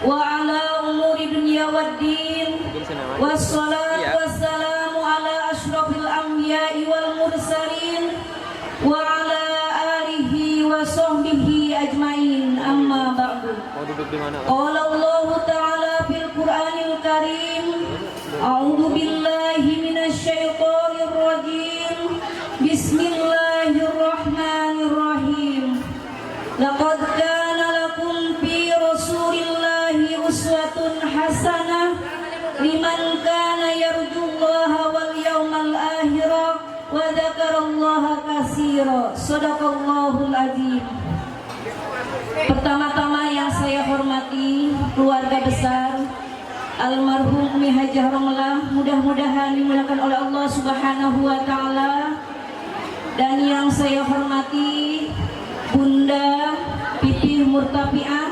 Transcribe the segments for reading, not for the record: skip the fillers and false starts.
وعلى أمور الدنيا والدين والصلاة والسلام على أشرف الأنبياء والمرسلين وعلى آله وصحبه أجمعين أما بعد قال الله تعالى في القرآن الكريم أعوذ بالله من الشيطان الرجيم بسم الله الرحمن الرحيم لقد كان لكم في رسول الله أسوة حسنة لمن كان يرجو الله واليوم الآخر وذكر الله كثيرا صدق الله العظيم. Pertama-tama yang saya hormati keluarga besar almarhum Umi Hajah Romlah, mudah-mudahan dimuliakan oleh Allah Subhanahu wa taala. Dan yang saya hormati Bunda Pipih Murtafiah,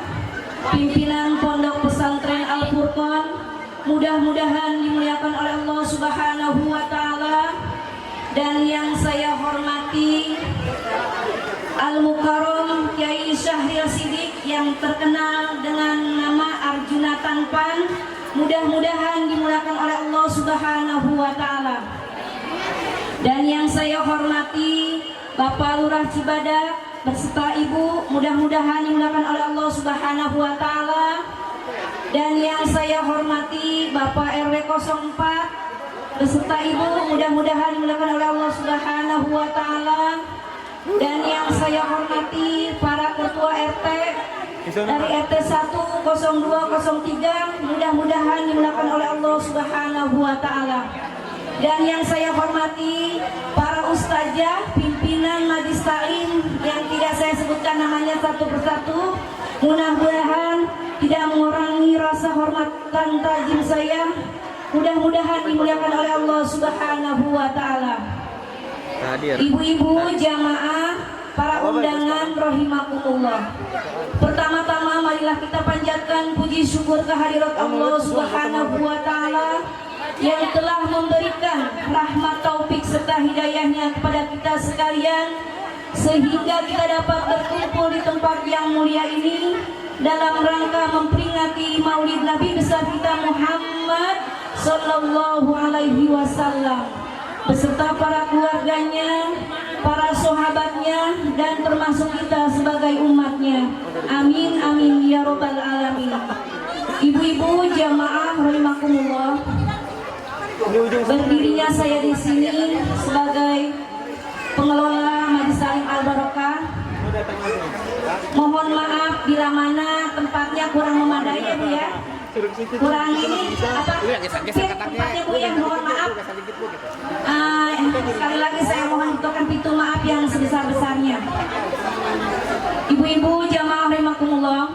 pimpinan Pondok Pesantren Al Furqan, mudah-mudahan dimuliakan oleh Allah Subhanahu wa taala. Dan yang saya hormati Al Mukarram Kiai Syahril Sidik yang terkenal dengan nama Arjuna Tanpan, mudah-mudahan dimuliakan oleh Allah Subhanahu wa taala. Dan yang saya hormati Bapak Lurah Cibadak beserta Ibu, mudah-mudahan dimuliakan oleh Allah Subhanahu wa taala. Dan yang saya hormati Bapak RW 04 beserta Ibu, mudah-mudahan dimuliakan oleh Allah Subhanahu wa taala. Dan yang saya hormati para ketua RT dari RT 1, 02, 03, mudah-mudahan dimuliakan oleh Allah Subhanahu wa taala. Dan yang saya hormati para ustazah, pimpinan Majlis Taklim yang tidak saya sebutkan namanya satu persatu, mudah-mudahan tidak mengurangi rasa hormat dan tajim saya. Mudah-mudahan dimuliakan oleh Allah Subhanahu wa taala. Ibu-ibu jamaah, para undangan rahimakumullah. Pertama-tama marilah kita panjatkan puji syukur kehadirat Allah Subhanahu wa taala yang telah memberikan rahmat taufik serta hidayahnya kepada kita sekalian sehingga kita dapat berkumpul di tempat yang mulia ini dalam rangka memperingati Maulid Nabi besar kita Muhammad sallallahu alaihi wasallam beserta para keluarganya, para sahabatnya, dan termasuk kita sebagai umatnya. Amin amin ya robbal alamin. Ibu-ibu jamaah rahimakumullah, berdirinya saya di sini sebagai pengelola Majlis Taklim Al Barokah. Mohon maaf bila mana tempatnya kurang memadai ya Bu ya. Kurang ini apa? Tempatnya Bu ya, mohon maaf. Sekali lagi saya mohon untuk pintu maaf yang sebesar-besarnya. Ibu-ibu jamaah rahimakumullah,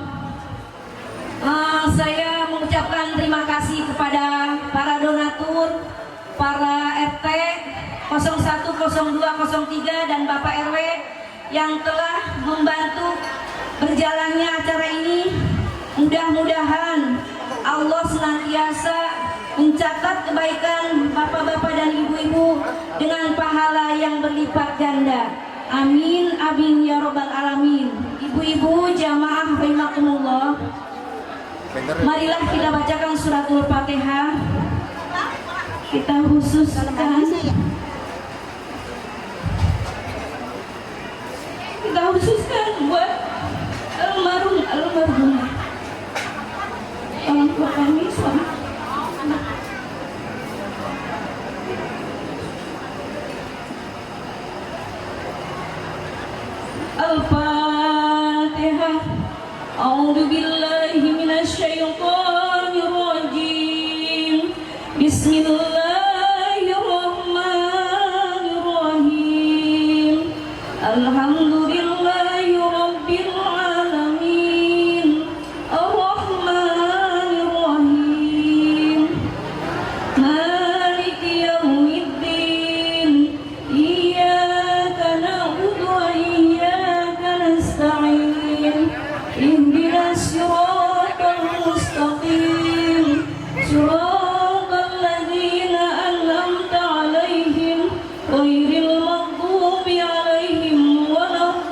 saya mengucapkan terima kasih kepada para donatur, para RT 01, 02, 03 dan Bapak RW yang telah membantu berjalannya acara ini. Mudah-mudahan Allah senantiasa mencatat kebaikan bapak-bapak dan ibu-ibu dengan pahala yang berlipat ganda. Amin amin ya robbal alamin. Ibu-ibu jamaah rahimakumullah, marilah kita bacakan suratul Fatihah. Kita khususkan buat almarhum orang tua kami, suami. Al-Fatihah. A'udzu billahi minasy syaithanir rajim. Bismillahirrahmanirrahim. Alhamdulillahi rabbil alamin. Ar-Rahmanir Rahim. Maliki yaumiddin. Iyyaka na'budu wa iyyaka nasta'in. Ihdinas siratal mustaqim. Siratal ladzina an'amta 'alaihim ghairil maghdubi 'alaihim waladdallin.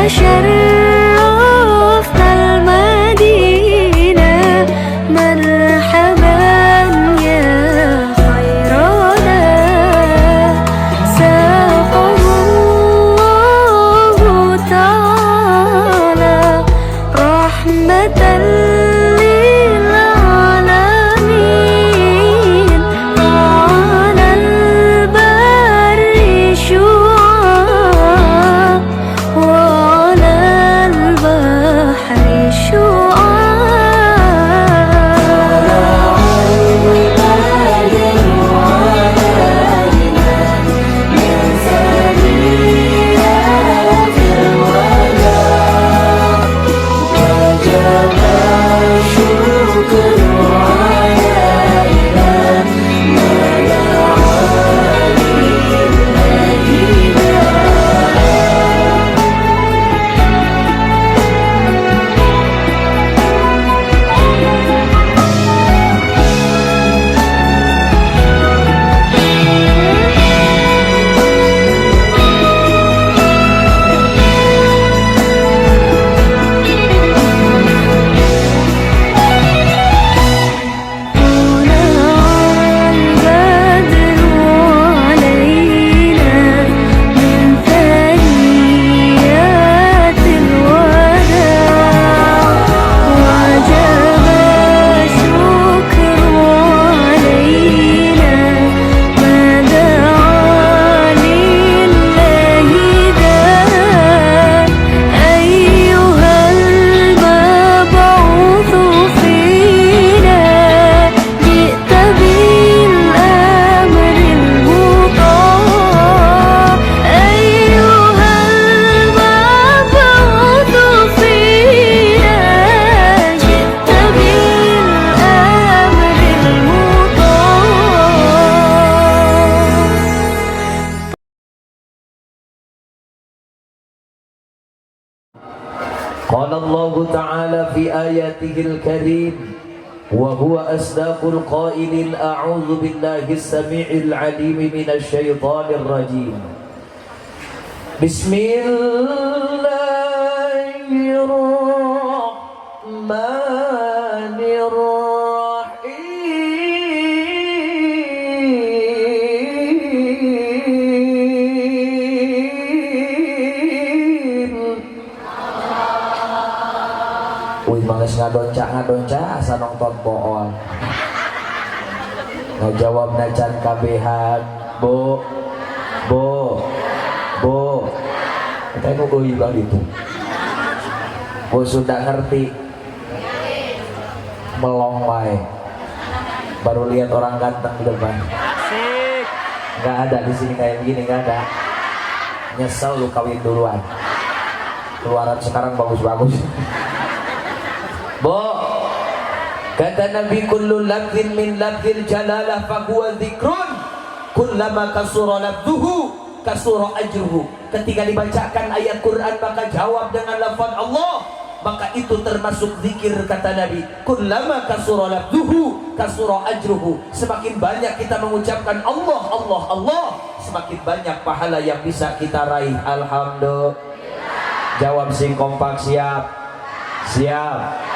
شرفنا المدينة مرحبا يا خيرنا ساقه الله تعالى رحمة للعالمين وعلى البر شعاع وعلى البحر قال الله تعالى في آياته الكريم وهو أصدق القائلين أعوذ بالله السميع العليم من الشيطان الرجيم بسم الله الرحمن الرحيم Wih males ngadonca asa nonton poon ngajawab nacan kabehan bu kita nunggu ibang itu bu sudah ngerti melong wae baru lihat orang ganteng di depan nggak ada di sini kayak begini, nggak ada. Nyesel lu kawin duluan, keluaran sekarang bagus-bagus. Bo, kata Nabi kullu lafzin min lafzil jalalah fahuwa dzikrun kullama kasura lafzuhu kasura ajruhu. Ketika dibacakan ayat Quran maka jawab dengan lafaz Allah, maka itu termasuk zikir kata Nabi. Kullama kasura lafzuhu kasura ajruhu. Semakin banyak kita mengucapkan Allah Allah Allah, semakin banyak pahala yang bisa kita raih. Alhamdulillah. Jawab sing kompak, siap. Siap.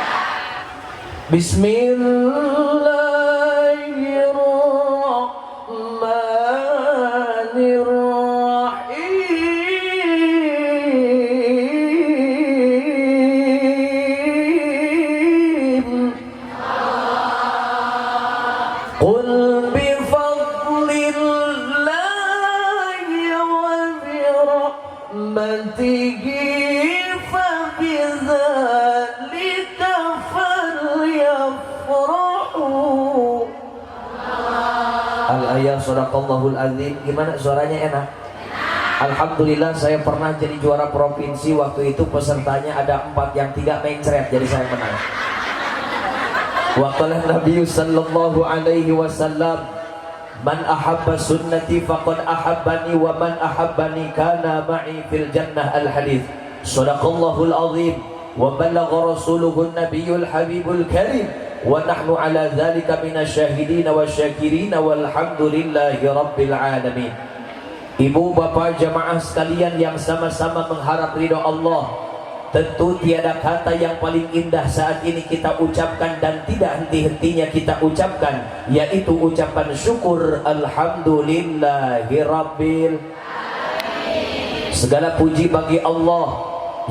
Bismillahirrahmanirrahim. Qul bifadlillahi wa birahmatihi fabidzalika falyafrahu. Al-ayah sadaqallahul azim. Gimana suaranya, enak? Alhamdulillah saya pernah jadi juara provinsi. Waktu itu pesertanya ada 4 yang tidak mencret, jadi saya menang. Wa qala Nabi sallallahu alaihi wasallam, man ahabba sunnati faqad ahabbani wa man ahabbani kana ma'i fil jannah. Al-hadits. Sadaqallahul azim wa balagha rasuluhun nabiyul habibul karim wa nahnu ala dzalika minasyahidin wasyakirin walhamdulillahi rabbil alamin. Ibu bapak jamaah sekalian yang sama-sama mengharap ridha Allah, tentu tiada kata yang paling indah saat ini kita ucapkan dan tidak henti-hentinya kita ucapkan, yaitu ucapan syukur alhamdulillahirabbil. Segala puji bagi Allah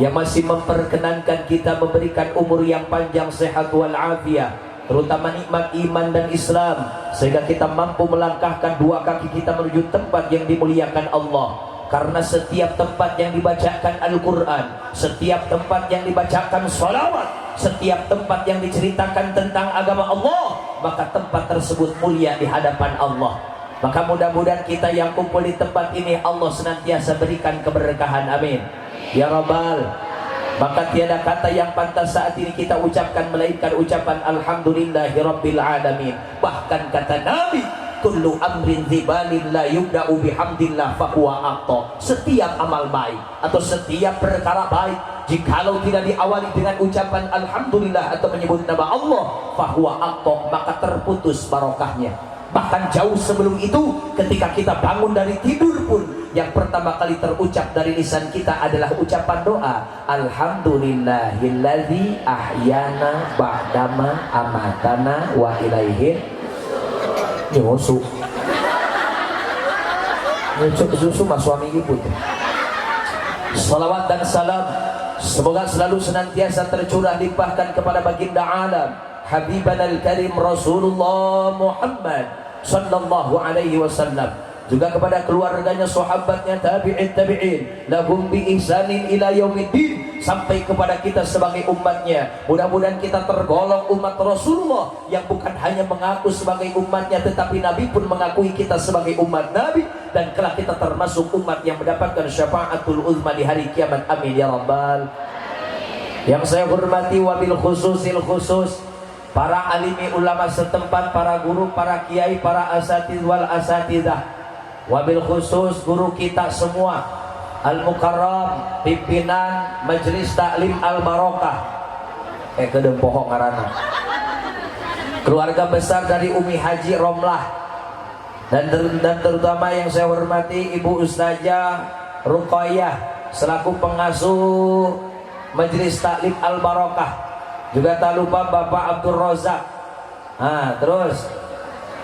yang masih memperkenankan kita, memberikan umur yang panjang, sehat walafiat, terutama nikmat iman dan Islam, sehingga kita mampu melangkahkan dua kaki kita menuju tempat yang dimuliakan Allah. Karena setiap tempat yang dibacakan Al-Quran, setiap tempat yang dibacakan salawat, setiap tempat yang diceritakan tentang agama Allah, maka tempat tersebut mulia di hadapan Allah. Maka mudah-mudahan kita yang kumpul di tempat ini Allah senantiasa berikan keberkahan, amin ya rabbal. Maka tiada kata yang pantas saat ini kita ucapkan melainkan ucapan alhamdulillahirabbil alamin. Bahkan kata Nabi, kullu amrin dzibalin la yubda'u bihamdillah fahuwa aqta. Setiap amal baik atau setiap perkara baik, jikalau tidak diawali dengan ucapan alhamdulillah atau menyebut nama Allah, fahuwa aqta, maka terputus barokahnya. Bahkan jauh sebelum itu, ketika kita bangun dari tidur pun, yang pertama kali terucap dari lisan kita adalah ucapan doa, alhamdulillahilladzi ahyana ba'dama amatana wa ilaihin nyusu. Susu mas suami ibu. Salawat dan salam semoga selalu senantiasa tercurah limpahkan kepada baginda alam Habibana al-Karim Rasulullah Muhammad sallallahu alaihi wasallam, juga kepada keluarganya, sahabatnya, tabi'in lahum bi ihsanin ila yaumiddin, sampai kepada kita sebagai umatnya. Mudah-mudahan kita tergolong umat Rasulullah yang bukan hanya mengaku sebagai umatnya, tetapi Nabi pun mengakui kita sebagai umat Nabi, dan kelak kita termasuk umat yang mendapatkan syafaatul uzma di hari kiamat, amin ya rabbal. Yang saya hormati wabil khususil khusus para alimi ulama setempat, para guru, para kiai, para asatiz wal asatidah, wabil khusus guru kita semua Al-Mukarram, pimpinan Majelis Taklim Al-Barokah, kedem pohon ngarana, keluarga besar dari Umi Haji Romlah, dan terutama yang saya hormati Ibu Ustazah Ruqayyah selaku pengasuh Majelis Taklim Al-Barokah. Juga tak lupa Bapak Abdul Rozak, terus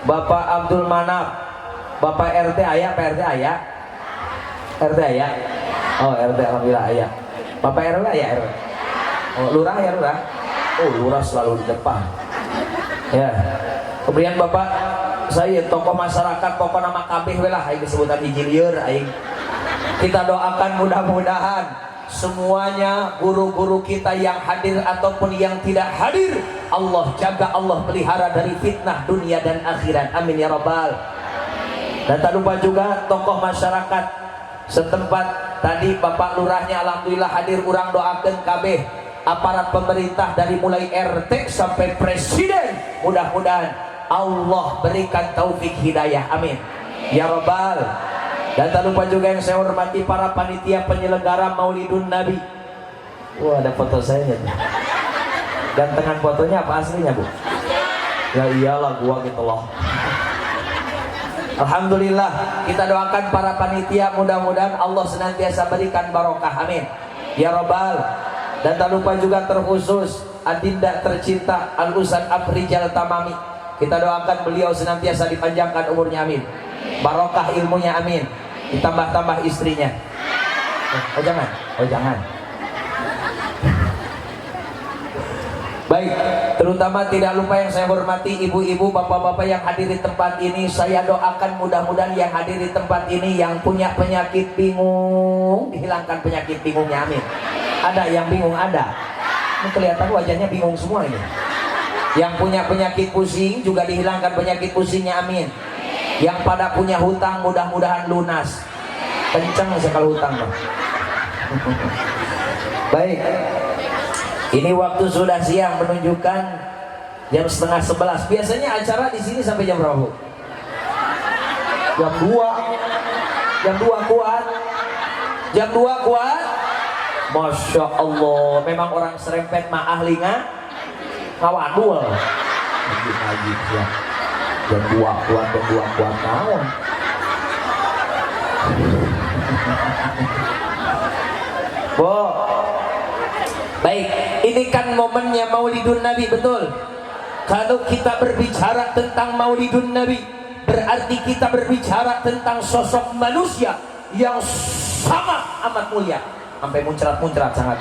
Bapak Abdul Manap, Bapak RT ayah, PRT ayah, RT ayah, oh RT alhamdulillah ayah, Bapak RW ayah, RW, oh lurah ya lurah, oh lurah selalu di depan, ya. Kemudian Bapak saya tokoh masyarakat, pokok nama kabeh lah, aing disebutan hijilieur, aing. Kita doakan mudah-mudahan semuanya guru-guru kita yang hadir ataupun yang tidak hadir, Allah jaga, Allah pelihara dari fitnah dunia dan akhirat, amin ya rabbal. Dan tak lupa juga tokoh masyarakat setempat, tadi Bapak Lurahnya alhamdulillah hadir, urang doakeun kabeh aparat pemerintah dari mulai RT sampai presiden, mudah-mudahan Allah berikan taufik hidayah, amin ya rabbal. Dan tak lupa juga yang saya hormati para panitia penyelenggara Maulidun Nabi. Wah, ada foto saya nih. Gantengan fotonya apa aslinya, Bu? Ya iyalah gua gitu loh. Alhamdulillah, kita doakan para panitia, mudah-mudahan Allah senantiasa berikan barokah, amin ya rabbal. Dan tak lupa juga terkhusus adinda tercinta Al-Ustaz Afrijal Tamami, kita doakan beliau senantiasa dipanjangkan umurnya, amin, barokah ilmunya, amin, ditambah-tambah istrinya. Oh jangan, oh jangan. Baik, terutama tidak lupa yang saya hormati ibu-ibu, bapak-bapak yang hadir di tempat ini, saya doakan mudah-mudahan yang hadir di tempat ini yang punya penyakit bingung, dihilangkan penyakit bingungnya, amin. Ada yang bingung, ada. Ini kelihatan wajahnya bingung semua ini. Yang punya penyakit pusing juga dihilangkan penyakit pusingnya, amin. Yang pada punya hutang mudah-mudahan lunas. Kenceng sekali hutang, Bang. Baik. Ini waktu sudah siang, menunjukkan jam 10:30. Biasanya acara di sini sampai jam berapa, Bu? Jam 2. Jam 2 kuat. Jam 2 kuat. Masya Allah, memang orang serempet mah ahli ngawadul. Ngaji ya. Jam 2 kuat, jam 2 kuat naon. Bu, Baik, ini kan momennya Maulidun Nabi, betul? Kalau kita berbicara tentang Maulidun Nabi, berarti kita berbicara tentang sosok manusia yang sangat amat mulia. Sampai muncrat-muncrat sangat.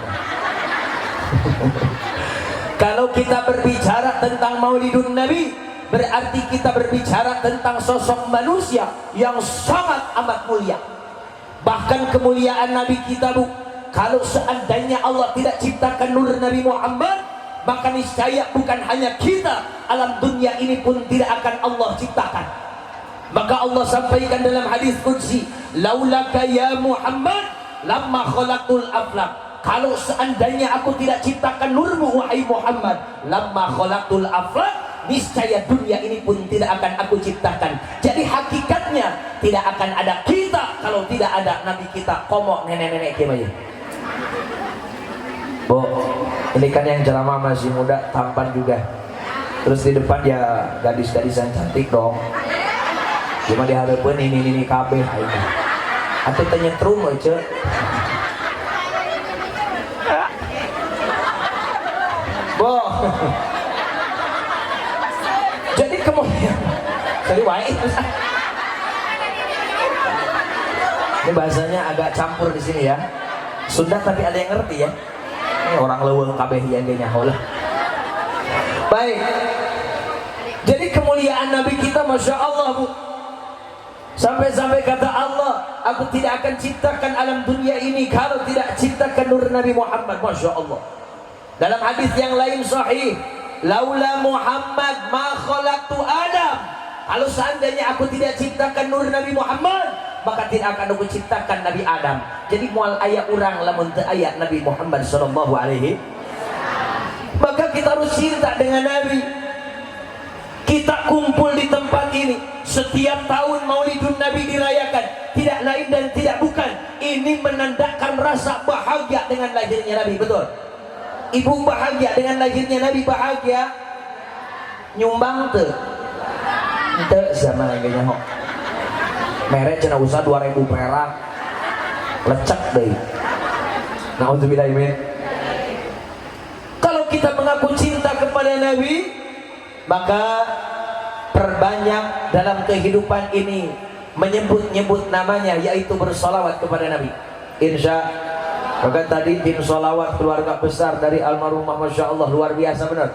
Kalau kita berbicara tentang Maulidun Nabi, berarti kita berbicara tentang sosok manusia yang sangat amat mulia. Bahkan kemuliaan Nabi kita, Bu, kalau seandainya Allah tidak ciptakan nur Nabi Muhammad, maka niscaya bukan hanya kita, alam dunia ini pun tidak akan Allah ciptakan. Maka Allah sampaikan dalam hadis qudsi, laulaka ya Muhammad lamma khalaqtul aflaq. Kalau seandainya aku tidak ciptakan nurmu wahai Muhammad, lamma khalaqtul aflaq, niscaya dunia ini pun tidak akan aku ciptakan. Jadi hakikatnya tidak akan ada kita kalau tidak ada Nabi kita. Komo nenek-nenek gimana? Bu, ini kan yang ceramah masih muda, tampan juga. Terus di depan ya gadis-gadisan cantik dong. Cuma diharapkan ini kabeh aja. Atau tanya trum aja. Bu. Jadi kemudian sorry wae. Ini bahasanya agak campur di sini ya. Sunda tapi ada yang ngerti ya. Ini orang leuweung kabeh yang dia nyaho lah. Baik. Jadi kemuliaan Nabi kita Masya Allah, Bu. Sampai-sampai kata Allah, aku tidak akan ciptakan alam dunia ini kalau tidak ciptakan nur Nabi Muhammad. Masya Allah. Dalam hadis yang lain sahih, laula Muhammad ma khalaqtu Adam. Kalau seandainya aku tidak ciptakan nur Nabi Muhammad, maka tidak akan aku ciptakan Nabi Adam. Jadi mual ayat orang lamun teu aya Nabi Muhammad sallallahu alaihi. Maka kita harus cinta dengan Nabi. Kita kumpul di tempat ini setiap tahun Maulidun Nabi dirayakan, tidak lain dan tidak bukan ini menandakan rasa bahagia dengan lahirnya Nabi, betul? Ibu bahagia dengan lahirnya Nabi, bahagia. Nyumbang teu? Teu sama lagi nyaho. Merek cenah usah 2000 perak. Lecek deh. Nauzubillah min. Kalau kita mengaku cinta kepada Nabi, maka perbanyak dalam kehidupan ini menyebut-nyebut namanya, yaitu bersolawat kepada Nabi. Insya maka tadi tim solawat keluarga besar dari almarhumah Masya Allah luar biasa benar.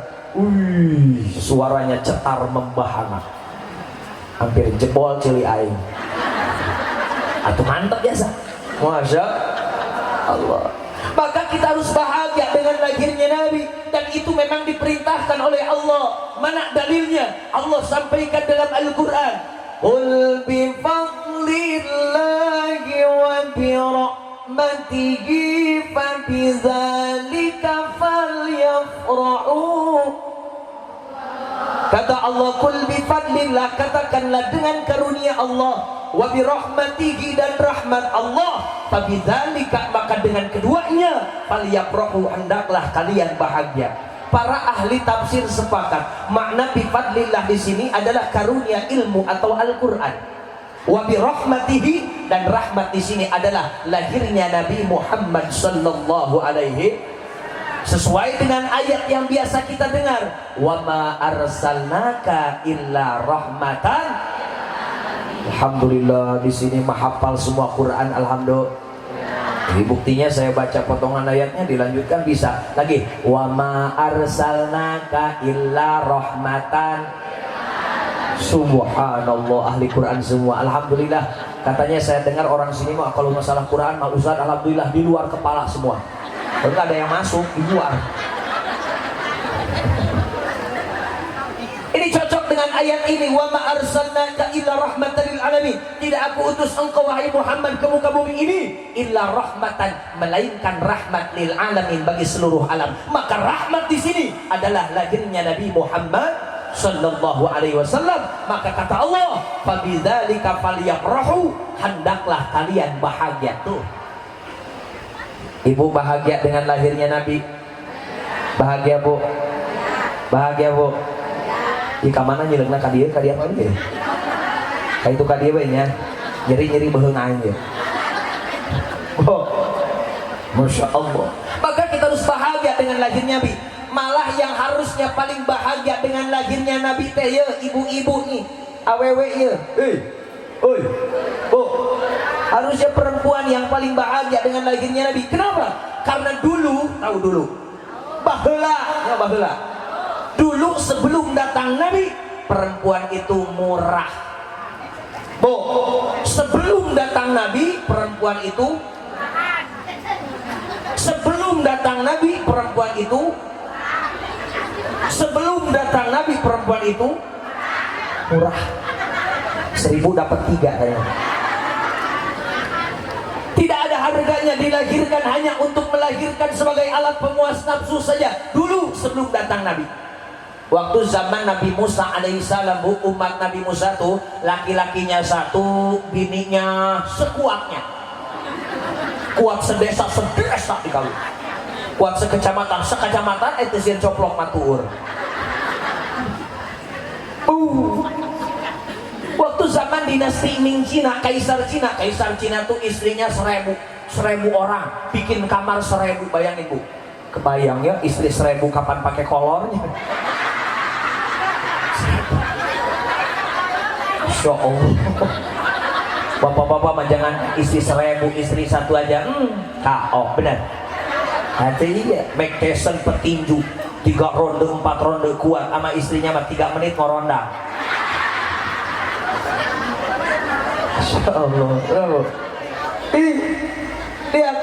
Suaranya cetar membahana, hampir jebol cili aing. Atau mantap biasa. Masya Allah. Maka kita harus bahagia dengan lahirnya Nabi, dan itu memang diperintahkan oleh Allah. Mana dalilnya? Allah sampaikan dalam Al-Quran, qul bi fadlillahi wa bi rahmatihi fa bidzalika falyafrahu. Kata Allah, qul bi fadlillah, katakanlah dengan karunia Allah, wa bi rahmatihi, dan rahmat Allah, fa bidzalika, maka dengan keduanya falyafrahu, hendaklah kalian bahagia. Para ahli tafsir sepakat makna bi fadlillah di sini adalah karunia ilmu atau Al-Qur'an. Wa bi rahmatihi, dan rahmat di sini adalah lahirnya Nabi Muhammad sallallahu alaihi. Sesuai dengan ayat yang biasa kita dengar, wa ma arsalnaka illa rahmatan. Alhamdulillah di sini menghafal semua Quran, alhamdulillah. Jadi buktinya saya baca potongan ayatnya, dilanjutkan bisa lagi, wa ma arsalnaka illa rahmatan. Subhanallah, ahli Quran semua, alhamdulillah. Katanya saya dengar orang sini mah kalau masalah Quran mah Ustaz alhamdulillah di luar kepala semua. Enggak ada yang masuk di luar. Ini cocok dengan ayat ini, wa ma arsalnaka illa rahmatan lil alamin. Tidak aku utus engkau wahai Muhammad ke muka bumi ini illa rahmatan, melainkan rahmat lil alamin, bagi seluruh alam. Maka rahmat di sini adalah lahirnya Nabi Muhammad sallallahu alaihi wasallam. Maka kata Allah, fa bidzalika falyafrahu, hendaklah kalian bahagia. Tuh, ibu bahagia dengan lahirnya Nabi? Bahagia, Bu? Bahagia, Bu? Di kamana nyileungna ka dieu apa ge? Ka itu ka dieu we nya. Nyeri-nyeri beheung aing ge. Oh. Masya Allah. Maka kita harus bahagia lahirnya Nabi. Malah yang harusnya paling bahagia dengan lahirnya Nabi teh ya ibu-ibu nih, awewe ya. Oi. Oh. Harusnya perempuan yang paling bahagia dengan lahirnya Nabi. Kenapa? Karena dulu, tahu dulu. Baheula. Dulu sebelum datang Nabi, perempuan itu murah. Sebelum datang Nabi, perempuan itu Sebelum datang Nabi, perempuan itu murah. 1000 dapat 3 kayaknya. Tidak ada harganya, dilahirkan hanya untuk melahirkan sebagai alat pemuas nafsu saja. Dulu sebelum datang Nabi. Waktu zaman Nabi Musa alaihissalam, umat Nabi Musa tuh laki-lakinya 1, bininya sekuatnya. Kuat sedesa dikawin. Kuat sekecamatan itu sih coplok matur. Waktu zaman dinasti Ming Cina, Kaisar Cina tuh istrinya 1000 orang, bikin kamar 1000. Bayangin Bu, kebayang ya istri 1000 kapan pakai kolornya? Masya Allah. Bapak-bapak mah jangan istri 1000, istri 1 aja. Benar. Hati ya, Mike Tyson petinju 3 ronde 4 ronde kuat, sama istrinya mah 3 menit ngoronda. Masya Allah. Lihat,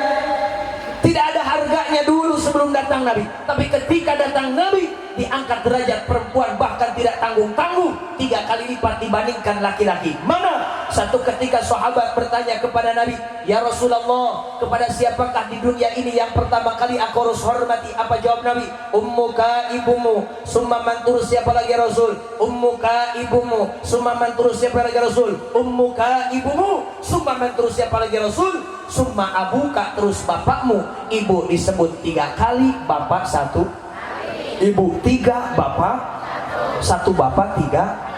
tidak ada harganya dulu sebelum datang Nabi. Tapi ketika datang Nabi, diangkat derajat perempuan, bahkan tidak tanggung-tanggung, 3 kali lipat dibandingkan laki-laki. Mana? Satu ketika sahabat bertanya kepada Nabi, ya Rasulullah, kepada siapakah di dunia ini yang pertama kali aku harus hormati? Apa jawab Nabi? Ummuka, ibumu. Summa man terus siapa lagi ya Rasul? Ummuka, ibumu. Summa man terus siapa lagi ya Rasul? Ummuka, ibumu. Summa man terus siapa lagi ya Rasul? Summa abuka, terus bapakmu. Ibu disebut 3 kali, bapak 1. Ibu 3, bapak 1. Bapak 3.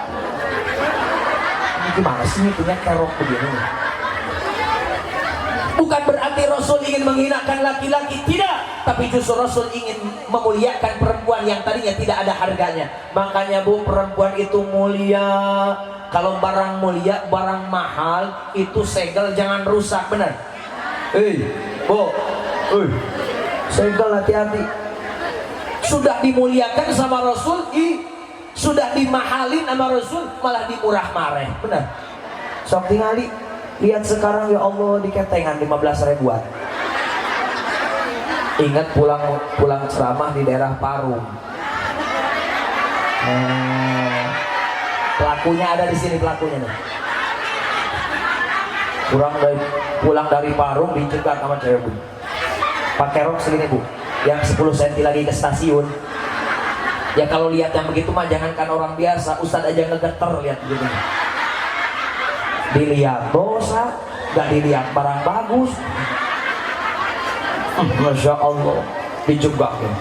Ini gimana sih punya kerok begini? Bukan berarti Rasul ingin menghinakan laki-laki, tidak. Tapi justru Rasul ingin memuliakan perempuan yang tadinya tidak ada harganya. Makanya Bu, perempuan itu mulia. Kalau barang mulia, barang mahal, itu segel jangan rusak, benar? Bu, segel hati-hati. Sudah dimuliakan sama Rasul, sudah dimahalin sama Rasul, malah dimurah mareh, benar? Sok tingali, lihat sekarang ya Allah, diketengan 15 ribuan. Ingat pulang ceramah di daerah Parung. Pelakunya ada di sini, pelakunya nih. Pulang dari Parung dicegat sama cewek Bu. Pakai rok segini Bu, yang 10 cm lagi ke stasiun. Ya kalau lihat yang begitu mah jangankan orang biasa, Ustadz aja ngegeter lihat begitu. Dilihat dosa, gak dilihat barang bagus. Masya Allah, dijegat ya.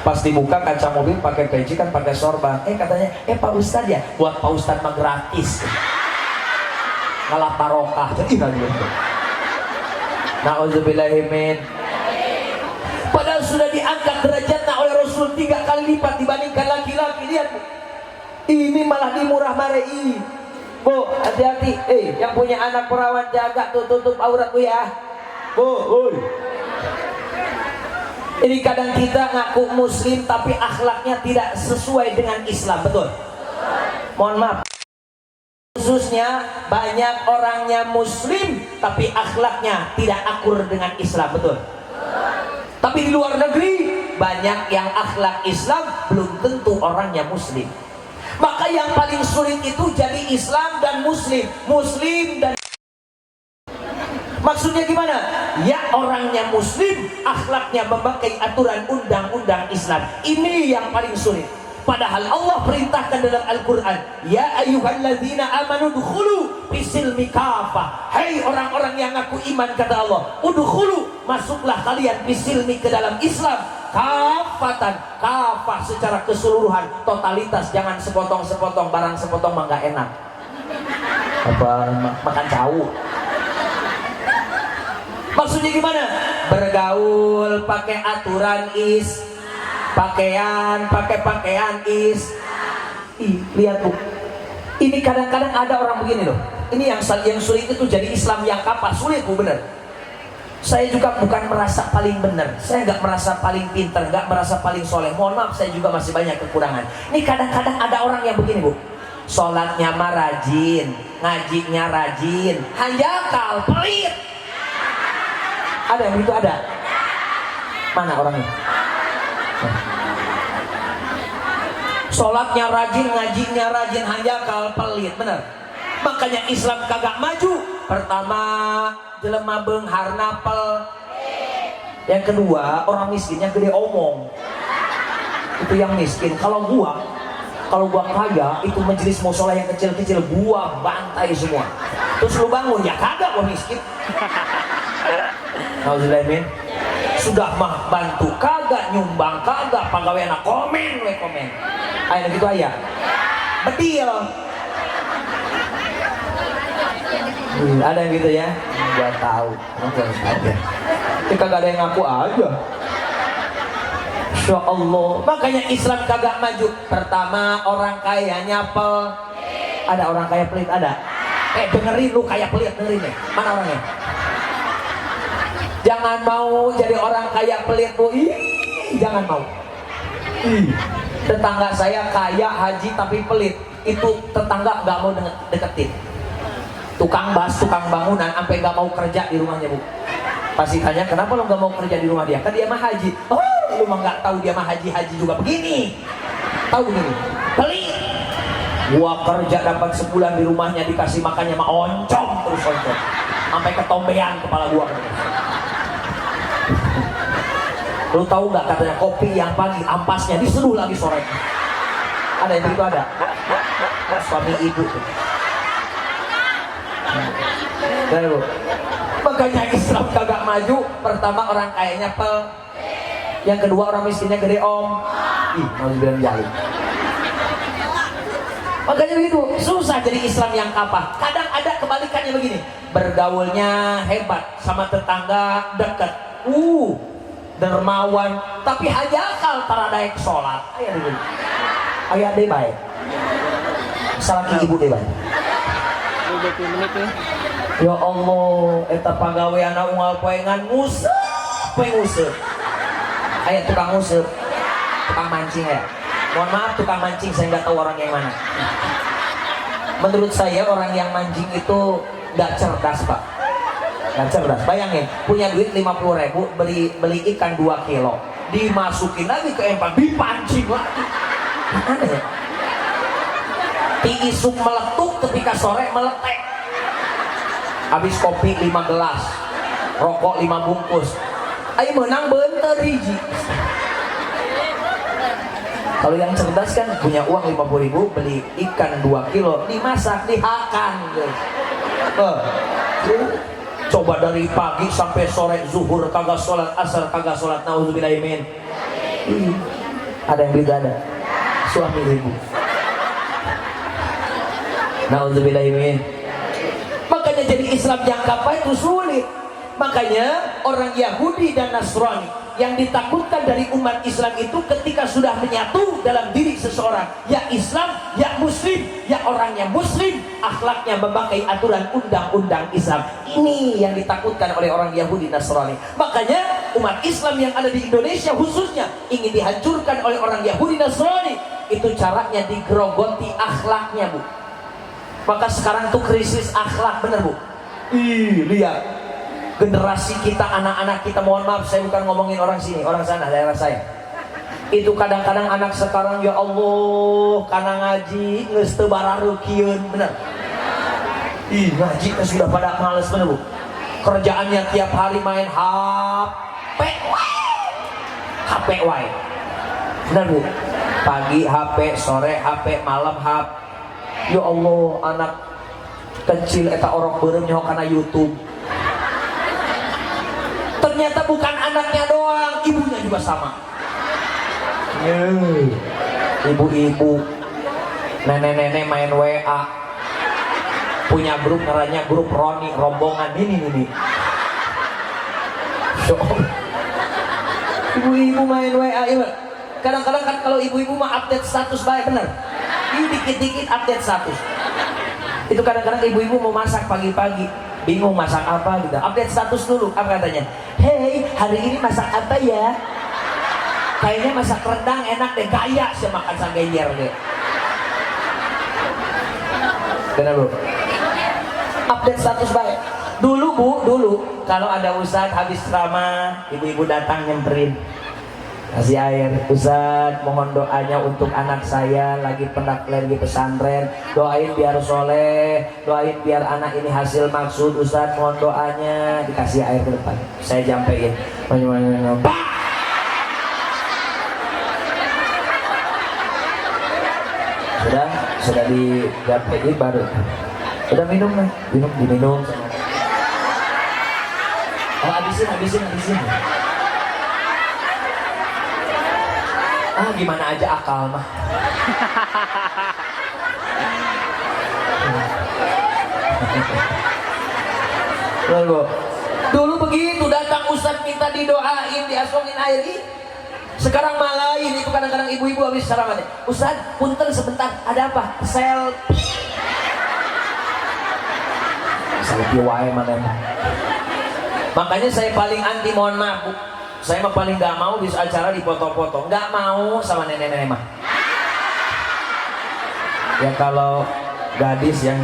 Pas dibuka kaca mobil pakai peci kan pakai sorban. Katanya, Pak Ustadz ya, buat Pak Ustadz mah gratis. Ngalah barokah, jadi kan gitu. Na'udzubillahimin. Padahal sudah diangkat derajatnya oleh Rasul 3 kali lipat dibandingkan laki-laki. Lihat Bu, ini malah dimurah marei. Bu, hati-hati. Yang punya anak perawan jaga tuh, tutup aurat Bu ya. Bu, ini kadang kita ngaku muslim tapi akhlaknya tidak sesuai dengan Islam, betul? Mohon maaf. Khususnya banyak orangnya muslim tapi akhlaknya tidak akur dengan Islam, betul? Tapi di luar negeri banyak yang akhlak Islam belum tentu orangnya muslim. Maka yang paling sulit itu jadi Islam dan muslim. Muslim dan maksudnya gimana? Ya orangnya muslim, akhlaknya memakai aturan undang-undang Islam. Ini yang paling sulit. Padahal Allah perintahkan dalam Al-Quran, ya ayyuhalladzina amanu dukhulu fisilmi kafah. Hai orang-orang yang ngaku iman, kata Allah, udkhulu, masuklah kalian fisilmi ke dalam Islam kafatan, kafah secara keseluruhan, totalitas. Jangan sepotong-sepotong, barang sepotong mah gak enak. Apa makan jauh. Maksudnya gimana? Bergaul pakai aturan pakai pakaian lihat Bu, ini kadang-kadang ada orang begini loh. Ini yang sulit itu jadi Islam yang kapas, sulit Bu, bener. Saya juga bukan merasa paling benar, saya nggak merasa paling pintar, nggak merasa paling soleh. Mohon maaf, saya juga masih banyak kekurangan. Ini kadang-kadang ada orang yang begini Bu, sholatnya mah rajin, ngajinya rajin, hanjakal, pelit. Ada yang begitu, ada? Mana orangnya? Sholatnya rajin, ngajinya rajin, hanjakal, pelit, bener. Makanya Islam kagak maju. Pertama, jelema beunghar napel. Yang kedua, orang miskinnya gede omong. Itu yang miskin. Kalau gua kaya, itu majelis musola yang kecil-kecil gua bantai semua. Terus lu bangun, ya kagak gua miskin. Nauzubillahimin. Sudah mah bantu kagak, nyumbang kagak, panggaweana komen. Aya gitu aya. Betil. Ada yang gitu ya? Gak tahu. Tapi kagak ada yang ngaku aja. Insya Allah. Makanya Islam kagak maju. Pertama, orang kaya nyapel. Ada orang kaya pelit, ada? Dengerin lu kaya pelit, dengerin nih. Mana orangnya? Jangan mau jadi orang kaya pelit Bu. Jangan mau. Tetangga saya kaya haji tapi pelit. Itu tetangga gak mau deketin. Tukang bas, tukang bangunan, sampai gak mau kerja di rumahnya Bu. Pasti tanya, kenapa lo gak mau kerja di rumah dia? Kan dia mah haji. Oh, lu mah gak tahu dia mah haji juga begini. Tahu begini, pelit. Gua kerja dapat sebulan di rumahnya, dikasih makannya mah oncom terus oncom, sampai ketombean kepala gua. Lu tahu nggak, katanya kopi yang pagi ampasnya diseduh lagi sore. Ada yang begitu, ada? Suami ibu tuh. Makanya Islam kagak maju. Pertama, orang kayanya pel. Yang kedua, orang miskinnya gede om. Mau dibilang jali. Makanya begitu, susah jadi Islam yang apa. Kadang ada kebalikannya begini, bergaulnya hebat, sama tetangga dekat, dermawan, tapi hajakal taradaek sholat. Ayah deh baik. Salah ibu deh baik. Ya Allah, eta pagawean unggal poengan nguseup. Aya tukang nguseup, tukang mancing ya. Mohon maaf, tukang mancing saya nggak tahu orang yang mana. Menurut saya orang yang mancing itu nggak cerdas Pak, nggak cerdas. Bayangin, punya duit 50.000, beli ikan 2 kilo, dimasukin lagi ke empang, dipancing lagi. Gimana ya? Tiisuk meletup ketika sore meletek. Habis kopi 5 gelas, rokok 5 bungkus. Ayo menang bener hiji. Kalau yang cerdas kan punya uang 50.000, beli ikan 2 kilo, dimasak, dihakan guys. Coba dari pagi sampai sore, zuhur kagak sholat, asar kagak sholat, nauzubillahimin. Ada yang beli ada? Suami ibu. Nauzubillahimin. Makanya jadi Islam yang apa itu sulit. Makanya orang Yahudi dan Nasrani yang ditakutkan dari umat Islam itu ketika sudah menyatu dalam diri seseorang, ya Islam, ya Muslim, ya orang yang Muslim, akhlaknya memakai aturan undang-undang Islam. Ini yang ditakutkan oleh orang Yahudi Nasrani. Makanya umat Islam yang ada di Indonesia khususnya ingin dihancurkan oleh orang Yahudi Nasrani. Itu caranya digerogoti akhlaknya Bu. Maka sekarang tuh krisis akhlak, bener Bu. Lihat generasi kita, anak-anak kita, mohon maaf saya bukan ngomongin orang sini, orang sana, daerah saya. Itu kadang-kadang anak sekarang, ya Allah, karena ngaji geus teu barareukeun, bener. Ngaji teh sudah pada males, bener Bu. Kerjaannya tiap hari main HP wae. Bener Bu. Pagi HP, sore HP, malam HP. Ya Allah, anak kecil eta orok beureum nyaho kana YouTube. Ternyata bukan anaknya doang, ibunya juga sama. Ibu-ibu, nenek-nenek main WA, punya grup namanya grup Roni, rombongan ini. Ibu-ibu main WA, Kadang-kadang kan kalau ibu-ibu mah update status baik bener. Ini dikit-dikit update status. Itu kadang-kadang ibu-ibu mau masak pagi-pagi, bingung masak apa gitu. Update status dulu, apa katanya? Hey, hari ini masak apa ya? Kayaknya masak rendang enak deh, gaya sih makan sang genjer deh. Benar bu? Update status baik. Dulu bu, dulu kalau ada ustadz habis ceramah, ibu-ibu datang nyemperin, kasih air. Ustadz mohon doanya untuk anak saya lagi lagi pesantren, doain biar soleh, doain biar anak ini hasil maksud. Ustadz mohon doanya. Dikasih air ke depan, saya jampein. Sudah dijampein baru. Udah minum nih, diminum. Oh, habisin. Ah, gimana aja akal mah. Dulu begitu, datang ustadz minta didoain, diasongin air. Sekarang malah ini itu kadang-kadang ibu-ibu habis ceramah. Ustadz, punten sebentar, ada apa? Selfie wae mana. Makanya saya paling anti, mohon maaf Bu, saya mah paling gak mau bisa acara dipoto-foto, gak mau sama nenek-nenek mah. Ya kalau gadis yang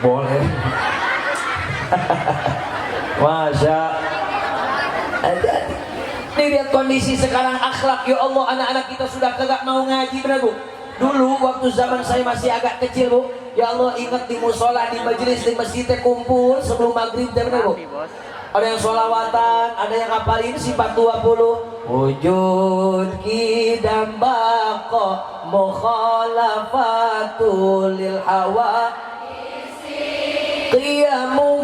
boleh. Masya Allah. Nih lihat kondisi sekarang, akhlak ya Allah, anak-anak kita sudah kagak mau ngaji bener Bu. Dulu waktu zaman saya masih agak kecil Bu, ya Allah ingat di musola, di majelis, di masjid kumpul sebelum maghrib bener Bu. Ada yang sholawatan, ada yang ngapalin sifat 20. Wujud kidam bako mukhalafatul lil hawa qiyamu